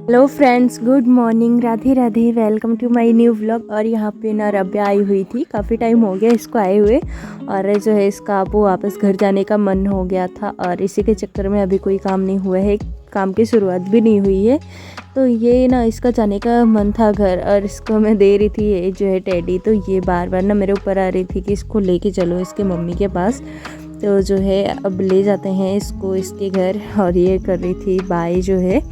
Hello friends, good morning, Radhe Radhe. Welcome to my new vlog. और यहाँ पे ना रब्या आई हुई थी, काफ़ी टाइम हो गया इसको आए हुए। और जो है इसका आपको वापस घर जाने का मन हो गया था और इसी के चक्कर में अभी कोई काम नहीं हुआ है, काम की शुरुआत भी नहीं हुई है। तो ये ना इसका जाने का मन था घर, और इसको मैं दे रही थी ये जो है टेडी। तो ये बार बार ना मेरे ऊपर आ रही थी कि इसको लेके चलो इसके मम्मी के पास। तो जो है अब ले जाते हैं इसको इसके घर। और ये कर रही थी बाय, जो है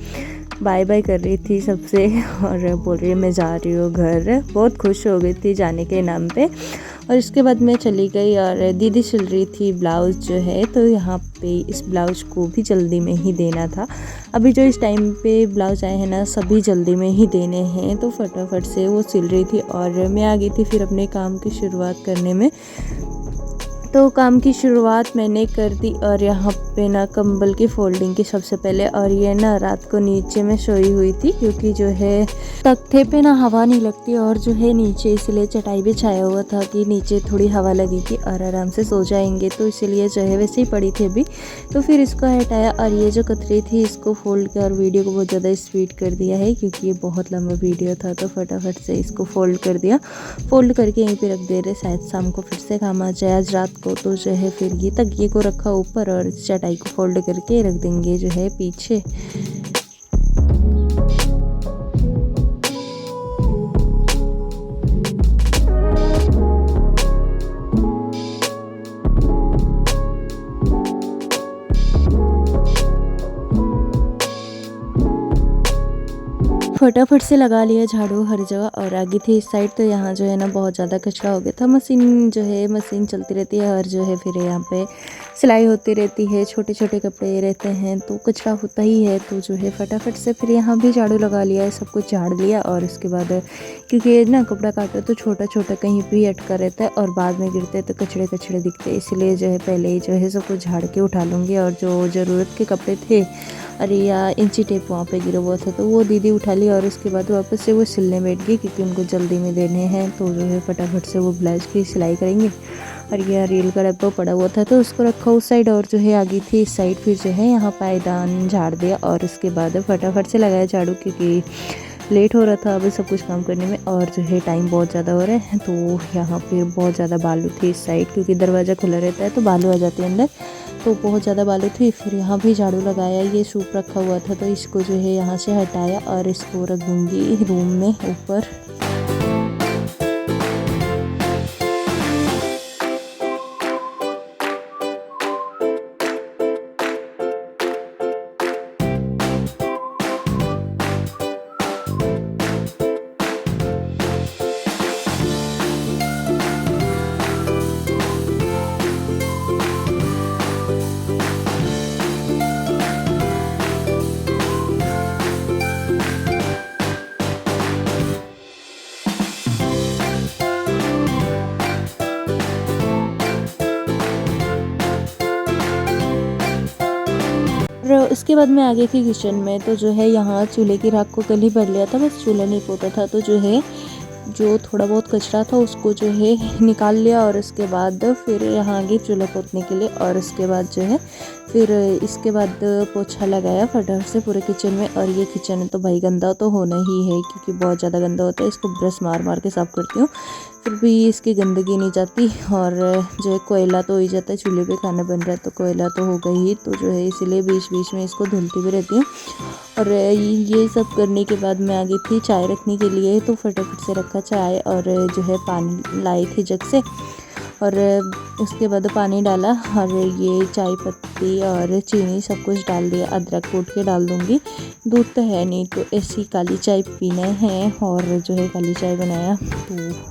बाय बाय कर रही थी सबसे और बोल रही है मैं जा रही हूँ घर। बहुत खुश हो गई थी जाने के नाम पे। और इसके बाद मैं चली गई और दीदी सिल रही थी ब्लाउज़ जो है। तो यहाँ पे इस ब्लाउज़ को भी जल्दी में ही देना था। अभी जो इस टाइम पे ब्लाउज़ आए हैं ना, सभी जल्दी में ही देने हैं। तो फटाफट से वो सिल रही थी और मैं आ गई थी फिर अपने काम की शुरुआत करने में। तो काम की शुरुआत मैंने कर दी और यहाँ पे ना कंबल की फोल्डिंग की सबसे पहले। और ये ना रात को नीचे में सोई हुई थी क्योंकि जो है तख्ते पे ना हवा नहीं लगती, और जो है नीचे इसलिए चटाई भी छाया हुआ था कि नीचे थोड़ी हवा लगेगी और आराम से सो जाएंगे। तो इसीलिए जो है वैसे ही पड़ी थी अभी। तो फिर इसको हटाया और ये जो कतरी थी इसको फोल्ड किया और वीडियो को बहुत ज़्यादा स्पीड कर दिया है क्योंकि ये बहुत लंबा वीडियो था। तो फटाफट से इसको फोल्ड कर दिया। फोल्ड करके यहीं पे रख दे रहे, शायद शाम को फिर से काम आ जाए आज रात को। तो जो है फिर ये तकिए को रखा ऊपर और चटाई को फोल्ड करके रख देंगे जो है पीछे। फटाफट से लगा लिया झाड़ू हर जगह और आगे थी इस साइड। तो यहाँ जो है ना बहुत ज़्यादा कचरा हो गया था। मशीन जो है मशीन चलती रहती है और जो है फिर यहाँ पे सिलाई होती रहती है, छोटे छोटे कपड़े रहते हैं तो कचरा होता ही है। तो जो है फटाफट से फिर यहाँ भी झाड़ू लगा लिया है, सब कुछ झाड़ लिया। और उसके बाद क्योंकि ना कपड़ा काटो तो छोटा छोटा कहीं भी अटका रहता है और बाद में गिरते तो कचड़े कचड़े दिखते हैं, इसलिए जो है पहले ही जो है सब कुछ झाड़ के उठा लूँगी। और जो ज़रूरत के कपड़े थे, अरे या इंची टेप वहाँ पे गिरा हुआ था तो वो दीदी उठा ली और उसके बाद वापस से वो सिलने बैठ गई क्योंकि उनको जल्दी में देने हैं। तो जो है फटाफट से वो ब्लाउज की सिलाई करेंगे। और यह रील का डब्बा पड़ा हुआ था तो उसको रखा उस साइड और जो है आगे थी इस साइड। फिर जो है यहाँ पायदान झाड़ दिया और उसके बाद फटाफट से लगाया झाड़ू क्योंकि लेट हो रहा था अभी सब कुछ काम करने में और जो है टाइम बहुत ज़्यादा हो रहा है। तो यहाँ फिर बहुत ज़्यादा बालू थी इस साइड क्योंकि दरवाज़ा खुला रहता है तो बालू आ जाते हैं अंदर। तो बहुत ज़्यादा बालू थी। फिर यहाँ भी झाड़ू लगाया, ये सूप रखा हुआ था तो इसको जो है यहाँ से हटाया और इसको रख दूँगी रूम में ऊपर। और उसके बाद मैं आ गई थी किचन में। तो जो है यहाँ चूल्हे की राख को कल ही भर लिया था, बस चूल्हा नहीं पोता था। तो जो है जो थोड़ा बहुत कचरा था उसको जो है निकाल लिया और उसके बाद फिर यहाँ आ गई चूल्हा पोतने के लिए। और उसके बाद जो है फिर इसके बाद पोछा लगाया फटाफट से पूरे किचन में। और ये किचन है तो भाई गंदा तो होना ही है क्योंकि बहुत ज़्यादा गंदा होता है, इसको ब्रश मार मार के साफ़ करती हूँ फिर भी इसकी गंदगी नहीं जाती। और जो है कोयला तो हो ही जाता है, चूल्हे पे खाना बन रहा है तो कोयला तो होगा ही। तो जो है इसीलिए बीच बीच में इसको धुलती भी रहती हूँ। और ये सब करने के बाद मैं आ गई थी चाय रखने के लिए। तो फटाफट से रखा चाय और जो है पानी लाई थी जग से। और उसके बाद पानी डाला और ये चाय पत्ती और चीनी सब कुछ डाल दिया, अदरक कूट के डाल दूँगी। दूध तो है नहीं तो ऐसी काली चाय पीना है और जो है काली चाय बनाया। तो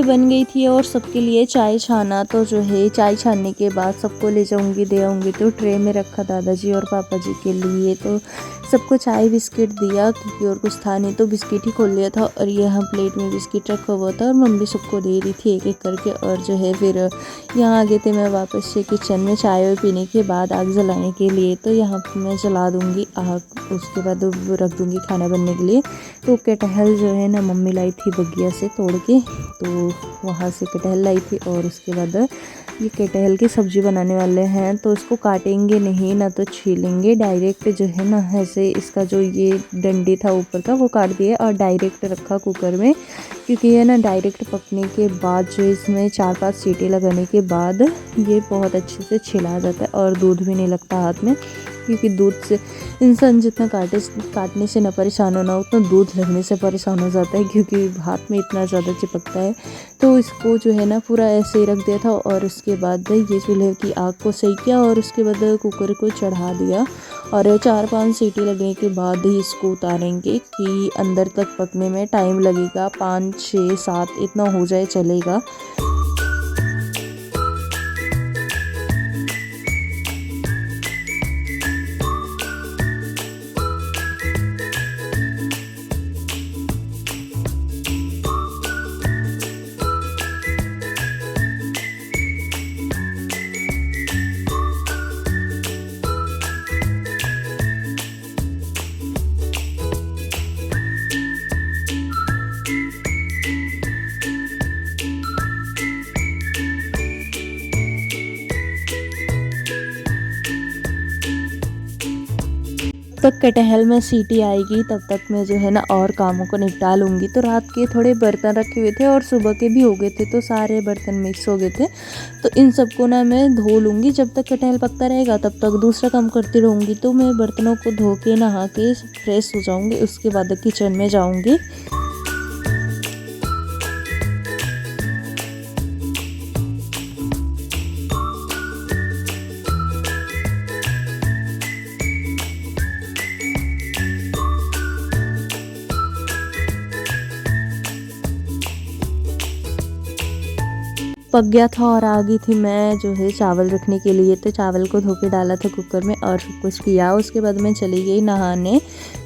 बन गई थी और सबके लिए चाय छाना। तो जो है चाय छानने के बाद सबको ले जाऊंगी, दे आऊँगी। तो ट्रे में रखा दादाजी और पापा जी के लिए। तो सबको चाय बिस्किट दिया क्योंकि और कुछ था नहीं, तो बिस्किट ही खोल लिया था। और यहाँ प्लेट में बिस्किट रखा हुआ था और मम्मी सबको दे रही थी एक एक करके। और जो है फिर यहाँ आ गए थे मैं वापस से किचन में चाय पीने के बाद आग जलाने के लिए। तो यहाँ पर मैं जला दूँगी आग, उसके बाद रख दूँगी खाना बनने के लिए। तो कटहल जो है ना मम्मी लाई थी बगिया से तोड़ के, तो वहाँ से कटहल लाई थी। और उसके बाद ये कटहल की सब्ज़ी बनाने वाले हैं। तो इसको काटेंगे नहीं, ना तो छीलेंगे, डायरेक्ट जो है ना ऐसे इसका जो ये डंडी था ऊपर का वो काट दिया और डायरेक्ट रखा कुकर में। क्योंकि ये ना डायरेक्ट पकने के बाद जो इसमें 4-5 सीटी लगाने के बाद ये बहुत अच्छे से छिला जाता है और दूध भी नहीं लगता हाथ में। क्योंकि दूध से इंसान जितना काटने से ना परेशान होना, उतना दूध लगने से परेशान हो जाता है क्योंकि हाथ में इतना ज़्यादा चिपकता है। तो इसको जो है ना पूरा ऐसे ही रख दिया था और उसके बाद ये चूल्हे की आग को सही किया और उसके बाद कुकर को चढ़ा दिया। और 4-5 सीटी लगने के बाद ही इसको उतारेंगे कि अंदर तक पकने में टाइम लगेगा, 5, 6, 7 इतना हो जाए चलेगा। तक कटहल में सीटी आएगी तब तक मैं जो है ना और कामों को निपटा लूँगी। तो रात के थोड़े बर्तन रखे हुए थे और सुबह के भी हो गए थे, तो सारे बर्तन मिक्स हो गए थे। तो इन सबको ना मैं धो लूँगी, जब तक कटहल पकता रहेगा तब तक दूसरा काम करती रहूँगी। तो मैं बर्तनों को धो के नहा के फ्रेश हो जाऊँगी, उसके बाद किचन में जाऊँगी। पक गया था और आ गई थी मैं जो है चावल रखने के लिए। तो चावल को धो के डाला था कुकर में और सब कुछ किया। उसके बाद मैं चली गई नहाने।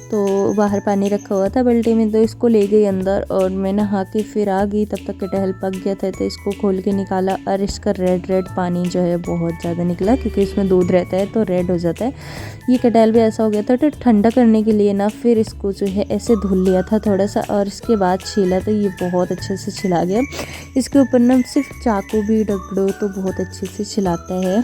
तो बाहर पानी रखा हुआ था बाल्टी में, तो इसको ले गई अंदर और मैं नहा के फिर आ गई। तब तक कटहल पक गया था, तो इसको खोल के निकाला और इसका रेड पानी जो है बहुत ज़्यादा निकला क्योंकि इसमें दूध रहता है तो रेड हो जाता है। ये कटहल भी ऐसा हो गया था। तो ठंडा करने के लिए ना फिर इसको जो है ऐसे धुल लिया था थोड़ा सा और इसके बाद छीला, तो ये बहुत अच्छे से छिला गया। इसके ऊपर ना सिर्फ चाकू भी रगड़ो तो बहुत अच्छे से छिलाता है।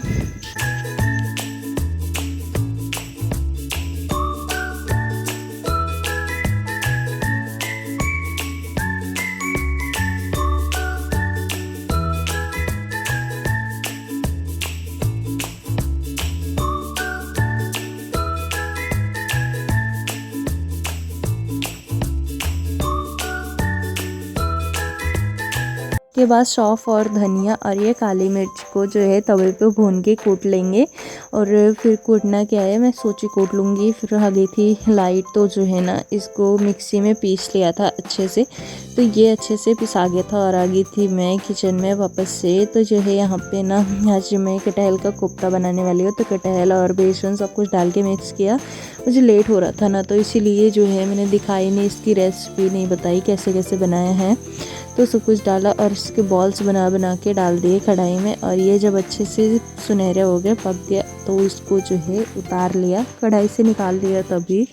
के बाद सौंफ और धनिया और ये काली मिर्च को जो है तवे पे भून के कूट लेंगे। और फिर कूटना क्या है, मैं सोची कूट लूँगी, फिर आ गई थी लाइट। तो जो है ना इसको मिक्सी में पीस लिया था अच्छे से। तो ये अच्छे से पिसा गया था और आ गई थी मैं किचन में वापस से। तो जो है यहाँ पे ना आज मैं कटहल का कोफ्ता बनाने वाली हूँ। तो कटहल और बेसन सब कुछ डाल के मिक्स किया। मुझे लेट हो रहा था ना, तो इसीलिए जो है मैंने दिखाई नहीं, इसकी रेसिपी नहीं बताई कैसे कैसे बनाया है। तो सब कुछ डाला और इसके बॉल्स बना के डाल दिए कढ़ाई में। और ये जब अच्छे से सुनहरे हो गए, पक गया, तो इसको जो है उतार लिया, कढ़ाई से निकाल दिया तभी।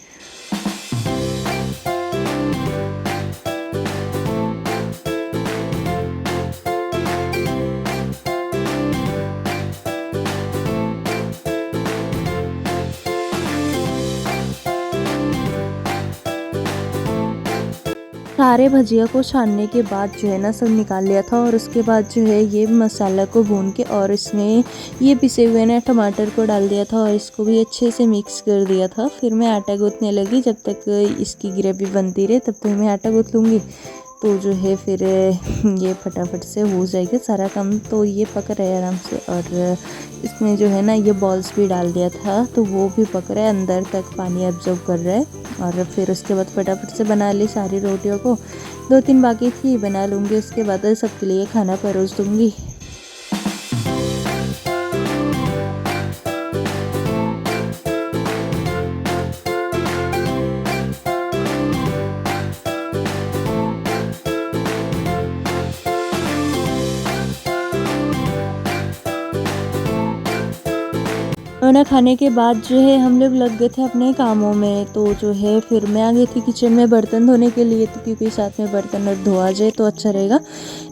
सारे भजिया को छानने के बाद जो है ना सब निकाल लिया था। और उसके बाद जो है ये मसाला को भून के और इसमें ये पिसे हुए ना टमाटर को डाल दिया था और इसको भी अच्छे से मिक्स कर दिया था। फिर मैं आटा गूँथने लगी, जब तक इसकी ग्रेवी बनती रहे तब तक मैं आटा गूँथ लूँगी। तो जो है फिर ये फटाफट से हो जाएगा सारा काम। तो ये पक रहा है आराम से। और इसमें जो है ना ये बॉल्स भी डाल दिया था, तो वो भी पक रहा है, अंदर तक पानी एब्जॉर्ब कर रहा है। और फिर उसके बाद फटाफट से बना ली सारी रोटियों को। 2-3 बाकी थी, बना लूँगी, उसके बाद सबके लिए खाना परोस दूँगी। खाना खाने के बाद जो है हम लोग लग गए थे अपने कामों में। तो जो है फिर मैं आ गई थी किचन में बर्तन धोने के लिए, तो क्योंकि साथ में बर्तन और धोआ जाए तो अच्छा रहेगा,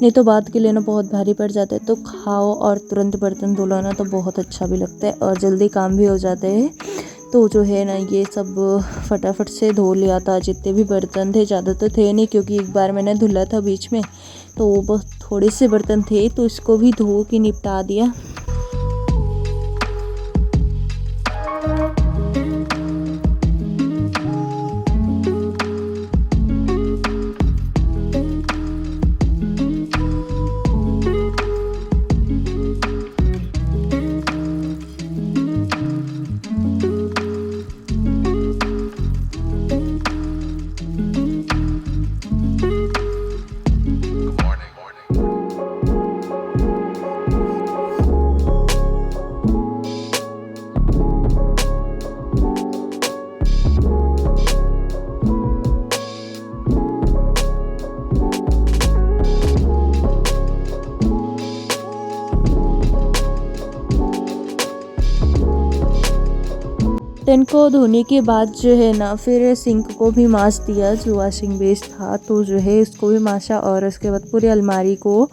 नहीं तो बाद के लिए ना बहुत भारी पड़ जाता है। तो खाओ और तुरंत बर्तन धो लो ना तो बहुत अच्छा भी लगता है और जल्दी काम भी हो जाते हैं। तो जो है ना ये सब फटाफट से धो लिया था। जितने भी बर्तन थे, ज़्यादा तो थे नहीं क्योंकि एक बार मैंने धुला था बीच में, तो बहुत थोड़े से बर्तन थे, तो इसको भी धो के निपटा दिया। तो इनको धोने के बाद जो है ना फिर सिंक को भी मांज दिया, जो वॉशिंग बेस था, तो जो है इसको भी मांजा और उसके बाद पूरी अलमारी को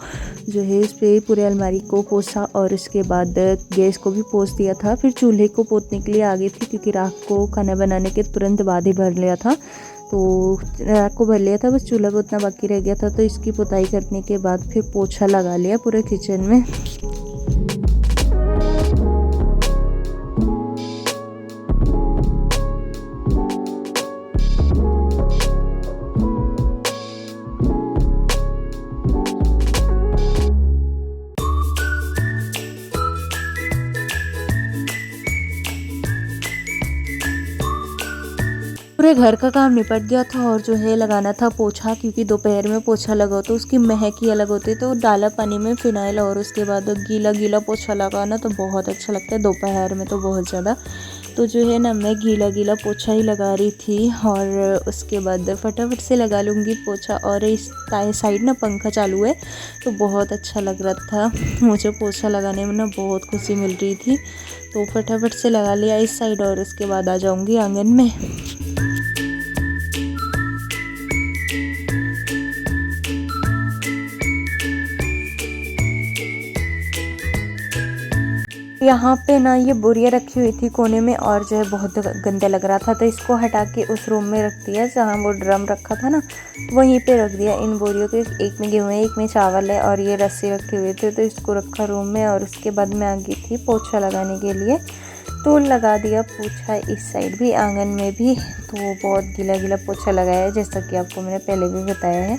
जो है इस पर पूरी अलमारी को पोंछा और उसके बाद गैस को भी पोंछ दिया था। फिर चूल्हे को पोंछने के लिए आ गई थी क्योंकि राख को खाना बनाने के तुरंत बाद ही भर लिया था, तो राख को भर लिया था, बस चूल्हा पोतना बाकी रह गया था। तो इसकी पुताई करने के बाद फिर पोछा लगा लिया पूरे किचन में। पूरे घर का काम निपट गया था और जो है लगाना था पोछा, क्योंकि दोपहर में पोछा लगाओ तो उसकी महक ही अलग होती है। तो डाला पानी में फिनाइल और उसके बाद गीला गीला पोछा लगाना तो बहुत अच्छा लगता है, दोपहर में तो बहुत ज़्यादा। तो जो है ना मैं गीला गीला पोछा ही लगा रही थी और उसके बाद फटाफट से लगा लूँगी पोछा। और इस साइड ना पंखा चालू है तो बहुत अच्छा लग रहा था मुझे, पोछा लगाने में ना बहुत खुशी मिल रही थी। तो फटाफट से लगा लिया इस साइड और उसके बाद आ जाऊँगी आंगन में। यहाँ पे ना ये बोरियाँ रखी हुई थी कोने में और जो है बहुत गंदा लग रहा था, तो इसको हटा के उस रूम में रख दिया जहाँ वो ड्रम रखा था ना, वहीं पे रख दिया इन बोरियों को। एक में गेहूँ है, एक में चावल है और ये रस्सी रखे हुए थे, तो इसको रखा रूम में। और उसके बाद मैं आ गई थी पोछा लगाने के लिए, तो लगा दिया पोछा इस साइड भी, आंगन में भी। तो बहुत गीला गीला पोछा लगाया है, जैसा कि आपको मैंने पहले भी बताया है।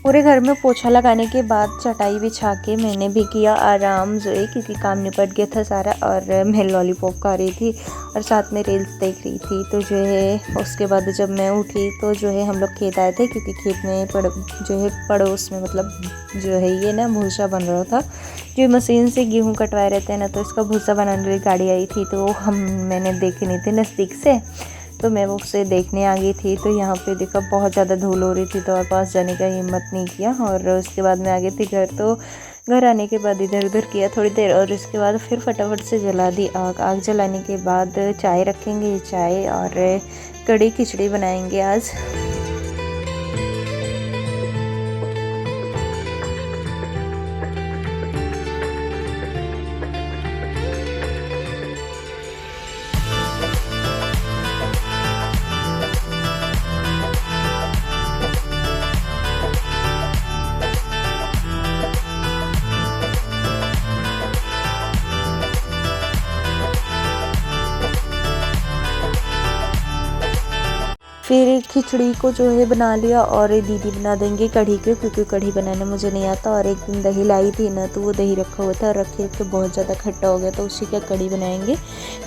पूरे घर में पोछा लगाने के बाद चटाई बिछा के मैंने भी किया आराम, जो है क्योंकि काम निपट गया था सारा। और मैं लॉलीपॉप खा रही थी और साथ में रील्स देख रही थी। तो जो है उसके बाद जब मैं उठी तो जो है हम लोग खेत आए थे, क्योंकि खेत में जो है पड़ोस में मतलब जो है ये ना भूसा बन रहा था। जो मशीन से गेहूँ कटवाए रहते हैं ना, तो इसका भूसा बनाने वाली गाड़ी आई थी, तो मैंने देखी नहीं थी नज़दीक से, तो मैं वो उसे देखने आ गई थी। तो यहाँ पे देखा बहुत ज़्यादा धूल हो रही थी, तो और पास जाने का हिम्मत नहीं किया। और उसके बाद मैं आ गई थी घर। तो घर आने के बाद इधर उधर किया थोड़ी देर और उसके बाद फिर फटाफट से जला दी आग। आग जलाने के बाद चाय रखेंगे, चाय और कड़ी खिचड़ी बनाएंगे आज। फिर खिचड़ी को जो है बना लिया और दीदी बना देंगे कढ़ी के, क्योंकि कढ़ी बनाने मुझे नहीं आता। और एक दिन दही लाई थी ना, तो वो दही रखा हुआ था, रख के बहुत ज़्यादा खट्टा हो गया, तो उसी का कढ़ी बनाएंगे।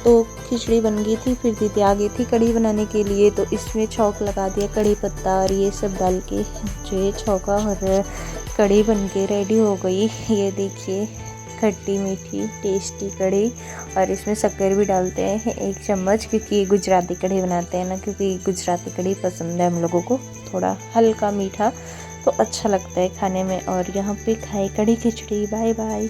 तो खिचड़ी बन गई थी, फिर दीदी आ गई थी कढ़ी बनाने के लिए, तो इसमें छौंक लगा दिया कढ़ी पत्ता और ये सब डाल के जो है छौंका, और कढ़ी बन के रेडी हो गई। ये देखिए खट्टी मीठी टेस्टी कढ़ी। और इसमें शक्कर भी डालते हैं 1 चम्मच, क्योंकि ये गुजराती कढ़ी बनाते हैं ना, क्योंकि गुजराती कढ़ी पसंद है हम लोगों को, थोड़ा हल्का मीठा तो अच्छा लगता है खाने में। और यहाँ पे खाए कढ़ी खिचड़ी। Bye bye.